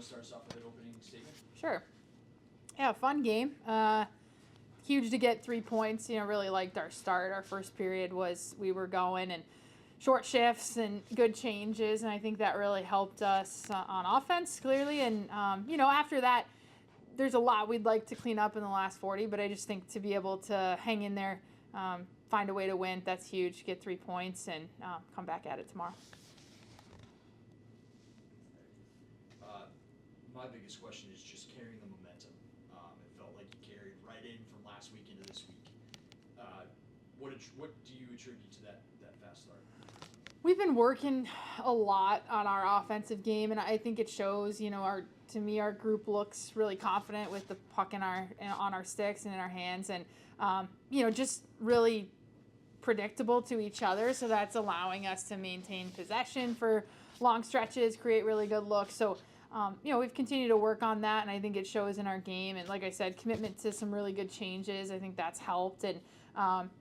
to start us off with an opening statement? Sure. Yeah, fun game. Huge to get 3 points. Really liked our start. Our first period we were going and short shifts and good changes, and I think that really helped us on offense, clearly. And, after that, there's a lot we'd like to clean up in the last 40, but I just think to be able to hang in there, find a way to win, that's huge. Get 3 points and come back at it tomorrow. My biggest question is just carrying the momentum. It felt like you carried right in from last week into this week. What do you attribute to that fast start? We've been working a lot on our offensive game, and I think it shows. To me, our group looks really confident with the puck on our sticks and in our hands, and just really predictable to each other. So that's allowing us to maintain possession for long stretches, create really good looks. So we've continued to work on that, and I think it shows in our game. And like I said, commitment to some really good changes. I think that's helped. And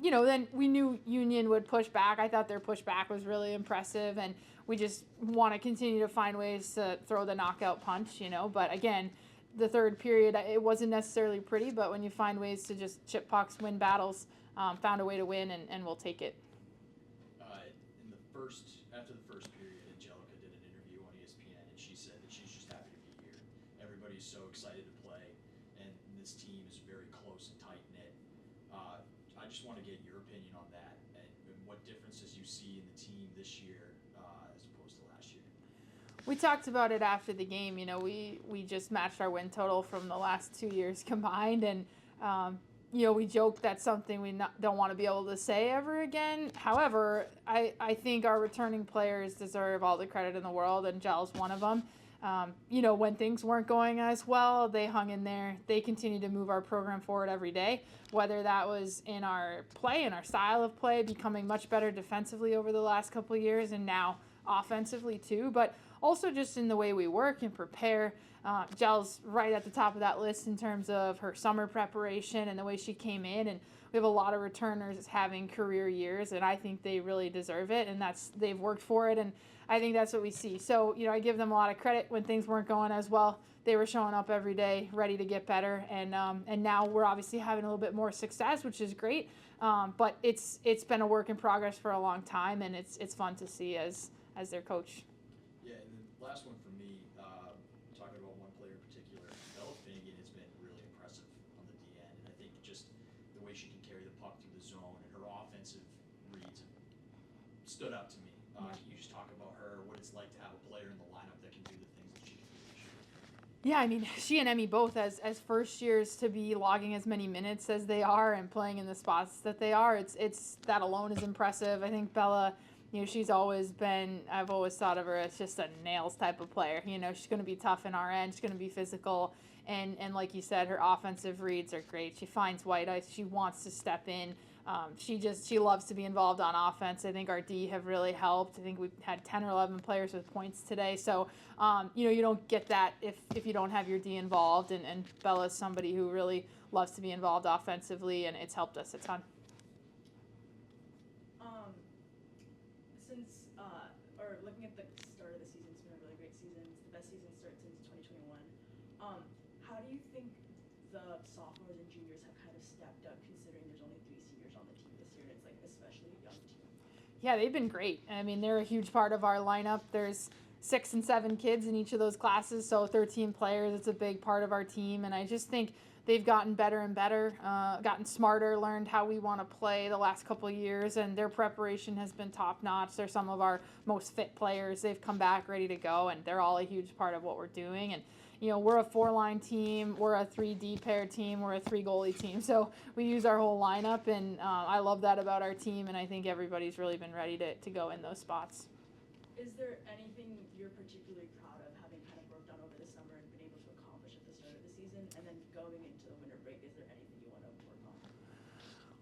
then we knew Union would push back. I thought their pushback was really impressive, and we just want to continue to find ways to throw the knockout punch. But again, the third period, it wasn't necessarily pretty, but when you find ways to just chip pucks, win battles, found a way to win, and we'll take it. After the first period, Angelica did an interview on ESPN, and she said that she's just happy to be here. Everybody's so excited to play, and this team is very close and tight-knit. I just want to get your opinion on that and what differences you see in the team this year as opposed to last year. We talked about it after the game. We just matched our win total from the last 2 years combined, and we joke that's something we don't want to be able to say ever again. However, I think our returning players deserve all the credit in the world, and Gel's one of them. When things weren't going as well, they hung in there. They continued to move our program forward every day, whether that was in our play, in our style of play, becoming much better defensively over the last couple of years, and now offensively too, but also just in the way we work and prepare. Gel's right at the top of that list in terms of her summer preparation and the way she came in, and we have a lot of returners having career years, and I think they really deserve it, and they've worked for it, and I think that's what we see. So, I give them a lot of credit when things weren't going as well. They were showing up every day, ready to get better, and now we're obviously having a little bit more success, which is great. But it's been a work in progress for a long time, and it's fun to see as their coach. Yeah, and then last one for me, talking about one player in particular, Bellamy has been really impressive on the D end, and I think just the way she can carry the puck through the zone and her offensive reads have stood out to me. Can you just talk about her, what it's like to have a player in the lineup that can do the things that she can do this year? Yeah, I mean, she and Emmy both as first years to be logging as many minutes as they are and playing in the spots that they are. It's that alone is impressive. I think Bella, she's always been, I've always thought of her as just a nails type of player. She's going to be tough in our end. She's going to be physical. And like you said, her offensive reads are great. She finds white ice. She wants to step in. She loves to be involved on offense. I think our D have really helped. I think we've had 10 or 11 players with points today. So, you don't get that if you don't have your D involved. And Bella's somebody who really loves to be involved offensively, and it's helped us a ton. Looking at the start of the season, it's been a really great season. It's the best season start since 2021. How do you think the sophomores and juniors have kind of stepped up, considering there's only 3 seniors on the team this year, and it's like especially a young team? Yeah, they've been great. I mean, they're a huge part of our lineup. There's 6 and 7 kids in each of those classes, so 13 players. It's a big part of our team, and I just think they've gotten better and better, gotten smarter, learned how we want to play the last couple of years, and their preparation has been top-notch. They're some of our most fit players. They've come back ready to go, and they're all a huge part of what we're doing. And, we're a 4-line team. We're a 3D pair team. We're a 3-goalie team. So we use our whole lineup, and I love that about our team, and I think everybody's really been ready to go in those spots. Is there anything you're particularly proud of having kind of worked on over the summer and been able to accomplish at the start of the season? And then going into the winter break, is there anything you want to work on?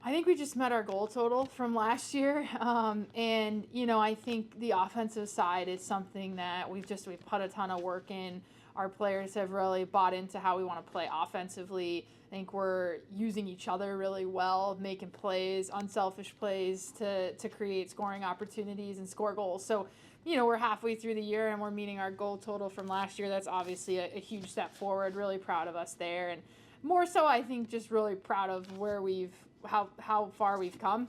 I think we just met our goal total from last year. And, I think the offensive side is something that we've put a ton of work in. Our players have really bought into how we want to play offensively. I think we're using each other really well, making plays, unselfish plays to create scoring opportunities and score goals. So we're halfway through the year and we're meeting our goal total from last year. That's obviously a huge step forward. Really proud of us there, and more so, I think, just really proud of where how far we've come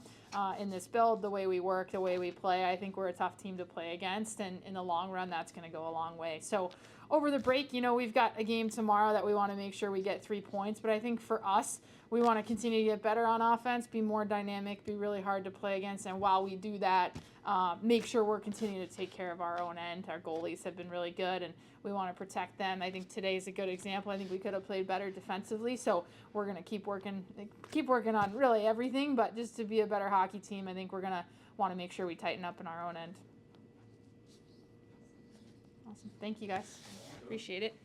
in this build, the way we work, the way we play. I think we're a tough team to play against, and in the long run, that's going to go a long way. So over the break, we've got a game tomorrow that we want to make sure we get 3 points, but I think for us, we want to continue to get better on offense, be more dynamic, be really hard to play against, and while we do that, make sure we're continuing to take care of our own end. Our goalies have been really good, and we want to protect them. I think today's a good example. I think we could have played better defensively, so we're going to keep working on really everything, but just to be a better hockey team, I think we're going to want to make sure we tighten up in our own end. Awesome. Thank you, guys. Appreciate it.